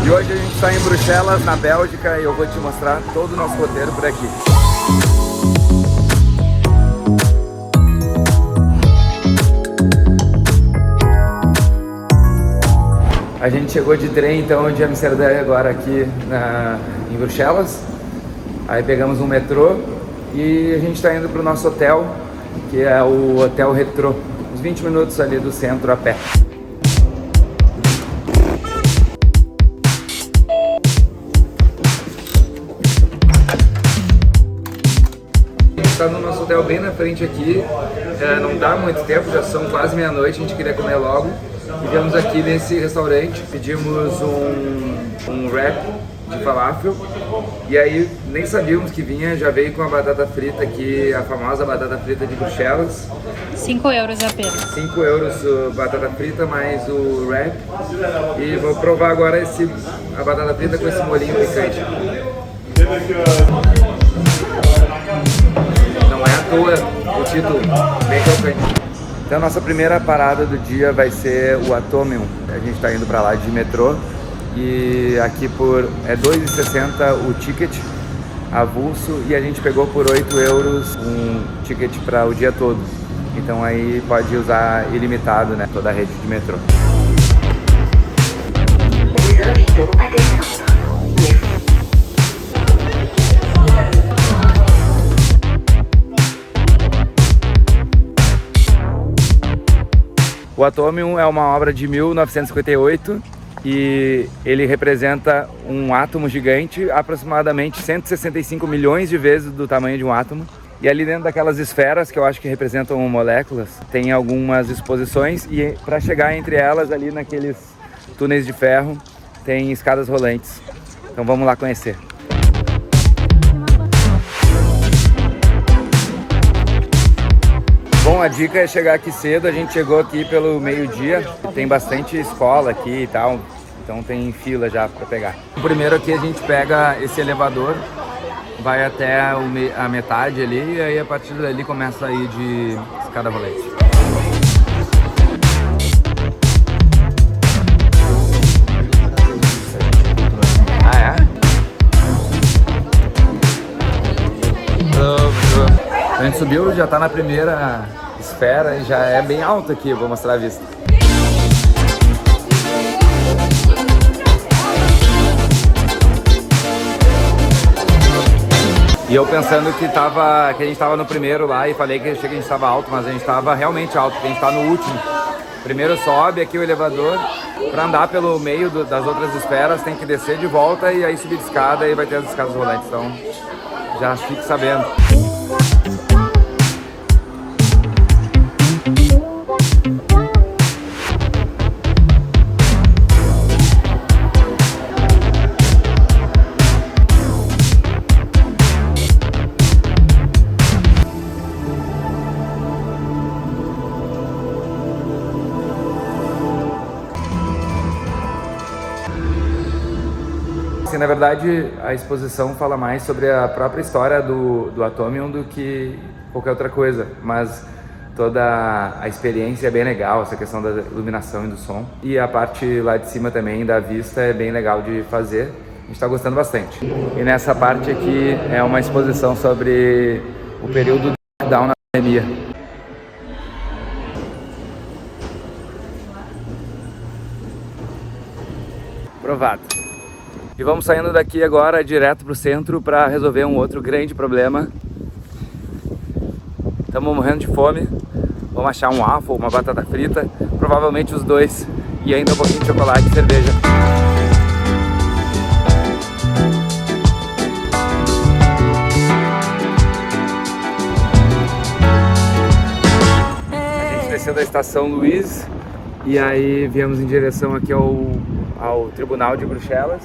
E hoje a gente está em Bruxelas, na Bélgica, e eu vou te mostrar todo o nosso roteiro por aqui. A gente chegou de trem então de Amsterdã agora aqui em Bruxelas. Aí pegamos um metrô e a gente está indo para o nosso hotel, que é o Hotel Retrô, uns 20 minutos ali do centro a pé. A gente está no nosso hotel bem na frente aqui, não dá muito tempo, já são quase meia-noite, a gente queria comer logo. E viemos aqui nesse restaurante, pedimos um wrap de falafel e aí nem sabíamos que vinha, já veio com a batata frita aqui, a famosa batata frita de Bruxelas. 5 euros apenas. 5 euros batata frita mais o wrap. E vou provar agora a batata frita com esse molhinho picante. Não é à toa o título, bem crocante. Então a nossa primeira parada do dia vai ser o Atomium. A gente está indo para lá de metrô e aqui é 2,60 o ticket avulso e a gente pegou por 8 euros um ticket para o dia todo. Então aí pode usar ilimitado, né, toda a rede de metrô. O Atomium é uma obra de 1958 e ele representa um átomo gigante, aproximadamente 165 milhões de vezes do tamanho de um átomo. E ali dentro daquelas esferas, que eu acho que representam moléculas, tem algumas exposições e para chegar entre elas, ali naqueles túneis de ferro, tem escadas rolantes. Então vamos lá conhecer. Bom, a dica é chegar aqui cedo, a gente chegou aqui pelo meio-dia, tem bastante escola aqui e tal, então tem fila já para pegar. Primeiro aqui a gente pega esse elevador, vai até a metade ali e aí a partir dali começa a ir de escada rolante. Ah, é? A gente subiu, já tá na primeira esfera e já é bem alto aqui, eu vou mostrar a vista. E eu pensando que a gente tava no primeiro lá e falei que a gente estava alto, mas a gente estava realmente alto, porque a gente tá no último. Primeiro sobe aqui o elevador, para andar pelo meio das outras esferas tem que descer de volta e aí subir de escada e vai ter as escadas rolantes, então já fique sabendo. Assim, na verdade, a exposição fala mais sobre a própria história do Atomium do que qualquer outra coisa, mas toda a experiência é bem legal, essa questão da iluminação e do som. E a parte lá de cima também da vista é bem legal de fazer, a gente está gostando bastante. E nessa parte aqui é uma exposição sobre o período do lockdown na pandemia. Provado. E vamos saindo daqui agora direto para o centro para resolver um outro grande problema. Estamos morrendo de fome. Vamos achar um waffle, uma batata frita, provavelmente os dois, e ainda um pouquinho de chocolate e cerveja. A gente desceu da estação Luís e aí viemos em direção aqui ao Tribunal de Bruxelas.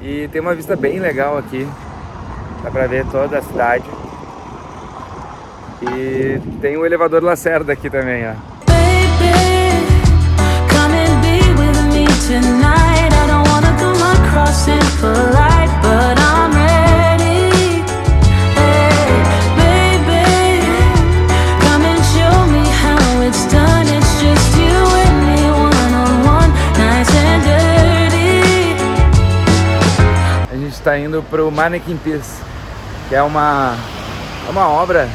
E tem uma vista bem legal aqui, dá pra ver toda a cidade. E tem o elevador Lacerda aqui também, ó. tá indo pro Mannequin Peace, que é uma obra.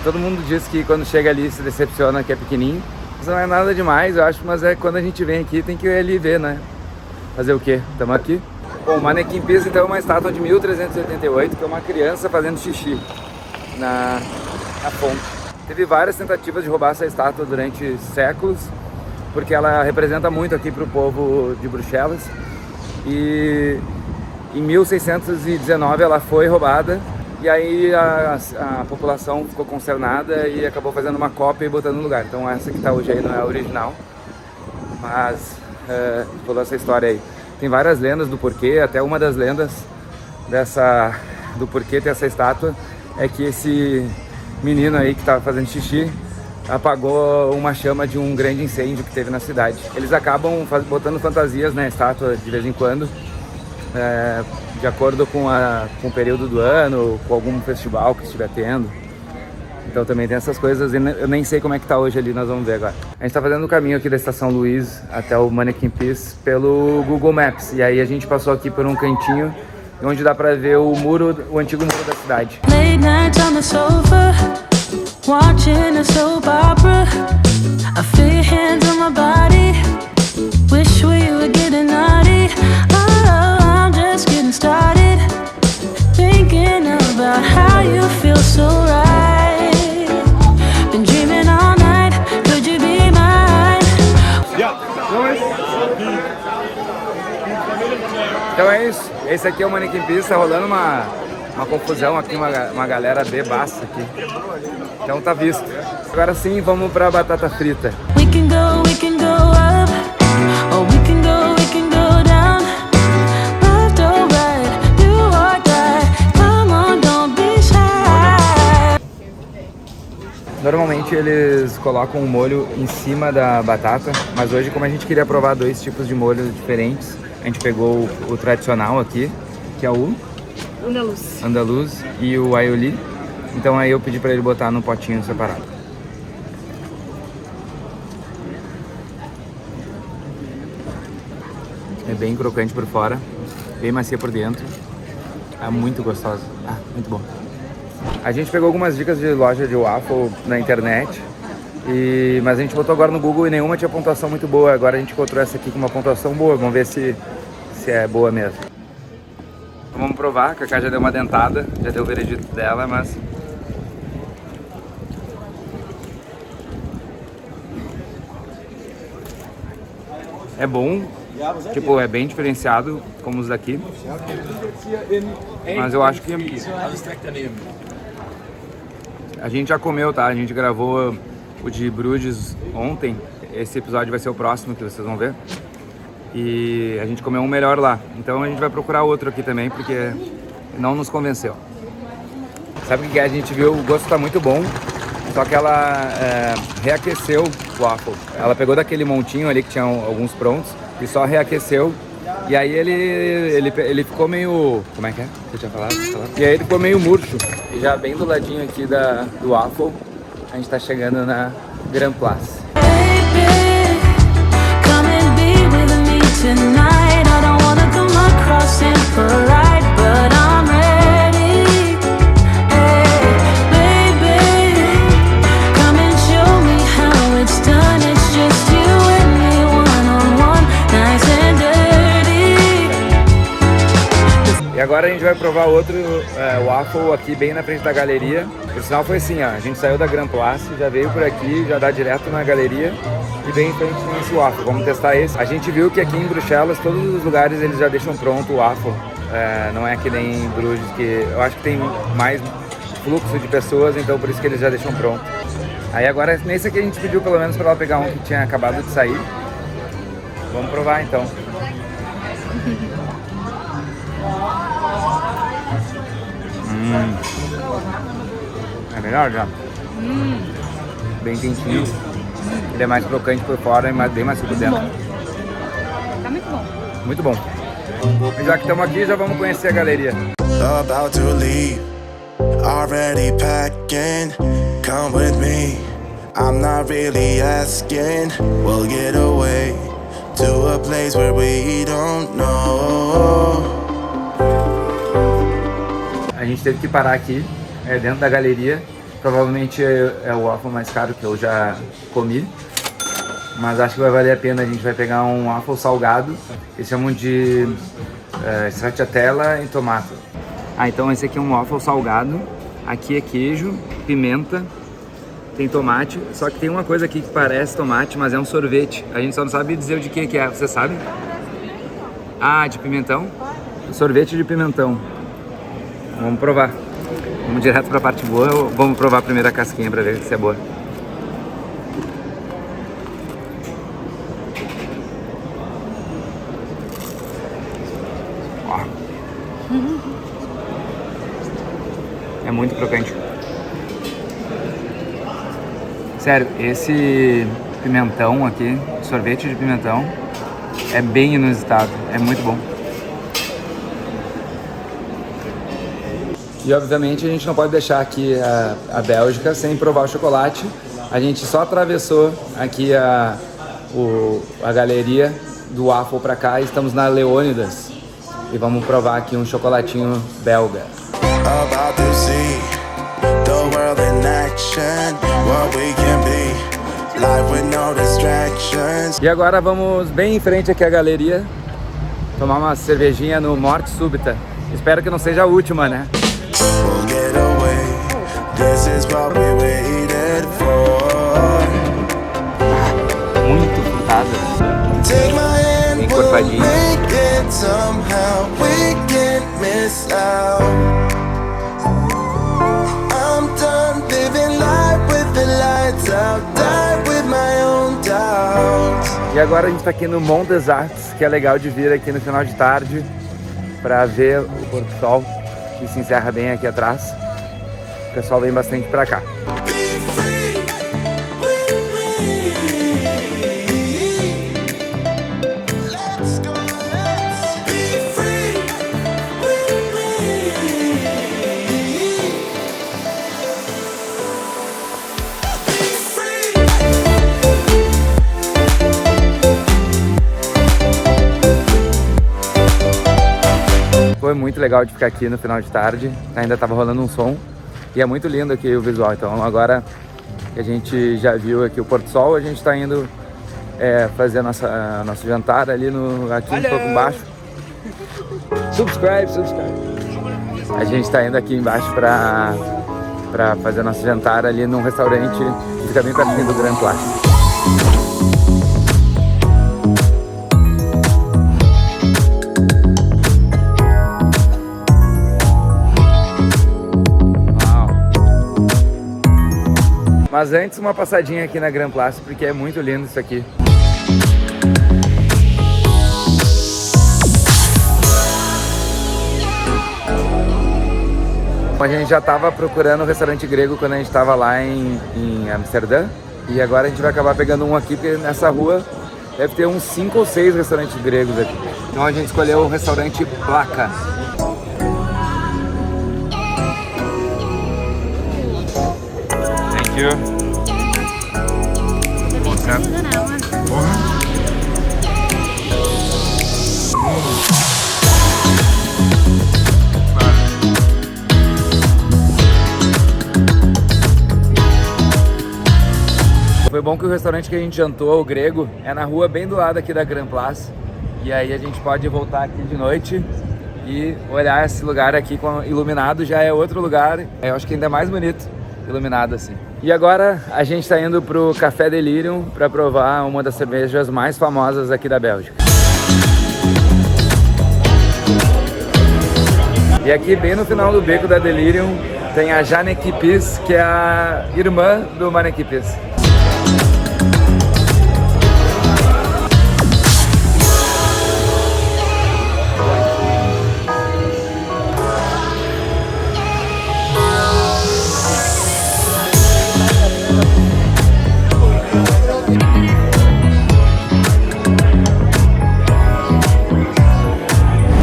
Todo mundo diz que quando chega ali se decepciona, que é pequenininho. Mas não é nada demais, eu acho, mas é quando a gente vem aqui tem que ir ali ver, né? Fazer o quê? Estamos aqui. Bom, o Mannequin Peace então é uma estátua de 1388, que é uma criança fazendo xixi na fonte. Teve várias tentativas de roubar essa estátua durante séculos, porque ela representa muito aqui para o povo de Bruxelas. E em 1619 ela foi roubada, e aí a população ficou consternada e acabou fazendo uma cópia e botando no lugar. Então essa que está hoje aí não é a original, mas toda essa história aí. Tem várias lendas do porquê, até uma das lendas do porquê ter essa estátua é que esse menino aí que estava fazendo xixi apagou uma chama de um grande incêndio que teve na cidade. Eles acabam botando fantasias na estátua de vez em quando, de acordo com o período do ano, com algum festival que estiver tendo. Então também tem essas coisas, eu nem sei como é que tá hoje ali, nós vamos ver agora. A gente tá fazendo o caminho aqui da Estação Luiz até o Mannequin Peace pelo Google Maps, e aí a gente passou aqui por um cantinho onde dá pra ver o antigo muro da cidade. Late nights on the sofa, watching a soap opera. I feel your hands on my body, wish we were getting naughty. Oh, I'm just getting started, thinking about how you feel so right. Been dreaming all night, could you be mine? Então é isso, esse aqui é o Mannequin Peace, tá rolando uma confusão aqui, uma galera bebaça aqui. Então tá visto. Agora sim, vamos pra batata frita. We can go up, or we can go down. Left or right, do or die. Come on, don't be shy. Normalmente eles colocam um molho em cima da batata, mas hoje, como a gente queria provar dois tipos de molho diferentes, a gente pegou o tradicional aqui, que é o andaluz e o aioli. Então aí eu pedi pra ele botar num potinho separado. É bem crocante por fora, bem macia por dentro. É muito gostosa. Muito bom. A gente pegou algumas dicas de loja de waffle na internet, mas a gente botou agora no Google e nenhuma tinha pontuação muito boa. Agora a gente encontrou essa aqui com uma pontuação boa. Vamos ver se é boa mesmo. Então vamos provar. A Cacá já deu uma dentada, já deu o veredito dela, mas... é bom, tipo, é bem diferenciado como os daqui, mas eu acho que a gente já comeu, tá? A gente gravou o de Bruges ontem, esse episódio vai ser o próximo que vocês vão ver, e a gente comeu um melhor lá, então a gente vai procurar outro aqui também, porque não nos convenceu. Sabe o que a gente viu? O gosto tá muito bom, só que ela reaqueceu o waffle. Ela pegou daquele montinho ali que tinha alguns prontos e só reaqueceu. E aí ele ficou meio... como é que é? Você tinha falado? E aí ele ficou meio murcho. E já bem do ladinho aqui do waffle, a gente tá chegando na Grand Place. Baby, come and be with me tonight. I don't wanna come across impolite, but I'm ready. Hey, baby, come and show me how it's done. It's just you and me, one-on-one, nice and dirty. E agora a gente vai provar outro waffle aqui bem na frente da galeria. Por sinal foi assim, ó, a gente saiu da Grand Place, já veio por aqui, já dá direto na galeria e bem em frente tem esse waffle. Vamos testar esse. A gente viu que aqui em Bruxelas, todos os lugares eles já deixam pronto o waffle. Não é que nem em Bruges, que eu acho que tem mais fluxo de pessoas, então por isso que eles já deixam pronto. Aí agora, nesse aqui a gente pediu pelo menos para ela pegar um que tinha acabado de sair. Vamos provar então. É melhor já? Bem quentinho. Ele é mais crocante por fora e bem macio por dentro. Tá muito bom. Muito bom. E já que estamos aqui, já vamos conhecer a galeria. About to leave, already packing. Come with me, I'm not really asking. We'll get away to a place where we don't know. gente teve que parar aqui, dentro da galeria. Provavelmente é o waffle mais caro que eu já comi. Mas acho que vai valer a pena. A gente vai pegar um waffle salgado. Eles chamam de stracciatella em tomate. Então esse aqui é um waffle salgado. Aqui é queijo, pimenta, tem tomate. Só que tem uma coisa aqui que parece tomate, mas é um sorvete. A gente só não sabe dizer de que é. Você sabe? Ah, de pimentão? Sorvete de pimentão. Vamos provar. Vamos direto para a parte boa ou vamos provar a primeira casquinha para ver se é boa? É muito crocante. Sério, esse pimentão aqui, sorvete de pimentão, é bem inusitado, é muito bom. E obviamente a gente não pode deixar aqui a Bélgica sem provar o chocolate. A gente só atravessou aqui a galeria do waffle para cá e estamos na Leônidas. E vamos provar aqui um chocolatinho belga. About to see the world in action, what we can be, life with no distractions. E agora vamos bem em frente aqui à galeria, tomar uma cervejinha no Morte Súbita. Espero que não seja a última, né? We'll get away, this is what we waited for. Muito frutada. Take my hand, Bem we'll cortadinho. make it somehow, we can't miss out. I'm done living life with the lights out, die with my own doubts. E agora a gente tá aqui no Mont des Arts, que é legal de vir aqui no final de tarde para ver o pôr do sol, que se encerra bem aqui atrás. O pessoal vem bastante para cá. Be free with me. Let's go, let's be free with me. Be free. Foi muito legal de ficar aqui no final de tarde, ainda estava rolando um som e é muito lindo aqui o visual. Então agora que a gente já viu aqui o pôr do sol, a gente está indo fazer nosso jantar ali aqui um pouco embaixo. Subscribe. A gente está indo aqui embaixo para fazer nosso jantar ali num restaurante que fica bem pertinho do Grand Place. Mas antes, uma passadinha aqui na Grand Place, porque é muito lindo isso aqui. A gente já estava procurando um restaurante grego quando a gente estava lá em Amsterdã. E agora a gente vai acabar pegando um aqui, porque nessa rua deve ter uns 5 ou 6 restaurantes gregos aqui. Então a gente escolheu o restaurante Placa. Thank you. Foi bom que o restaurante que a gente jantou, o grego, é na rua bem do lado aqui da Grand Place. E aí a gente pode voltar aqui de noite e olhar esse lugar aqui iluminado, já é outro lugar. Eu acho que ainda é mais bonito iluminado assim. E agora a gente está indo pro Café Delirium para provar uma das cervejas mais famosas aqui da Bélgica. E aqui bem no final do beco da Delirium tem a Janeke Pis, que é a irmã do Manneke Pis.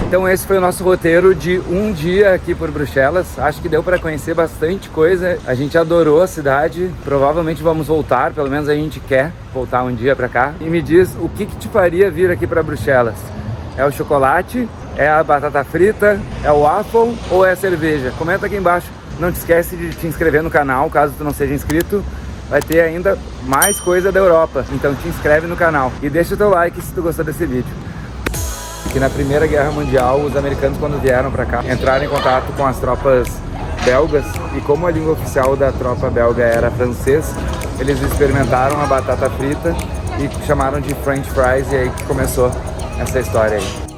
Então esse foi o nosso roteiro de um dia aqui por Bruxelas. Acho que deu para conhecer bastante coisa. A gente adorou a cidade. Provavelmente vamos voltar, pelo menos a gente quer voltar um dia para cá. E me diz, o que te faria vir aqui para Bruxelas? É o chocolate? É a batata frita? É o waffle ou é a cerveja? Comenta aqui embaixo. Não te esquece de te inscrever no canal, caso tu não seja inscrito. Vai ter ainda mais coisa da Europa, então te inscreve no canal. E deixa o teu like se tu gostou desse vídeo. Que na Primeira Guerra Mundial, os americanos, quando vieram pra cá, entraram em contato com as tropas belgas. E como a língua oficial da tropa belga era francês, eles experimentaram a batata frita e chamaram de French fries, e aí que começou essa história aí.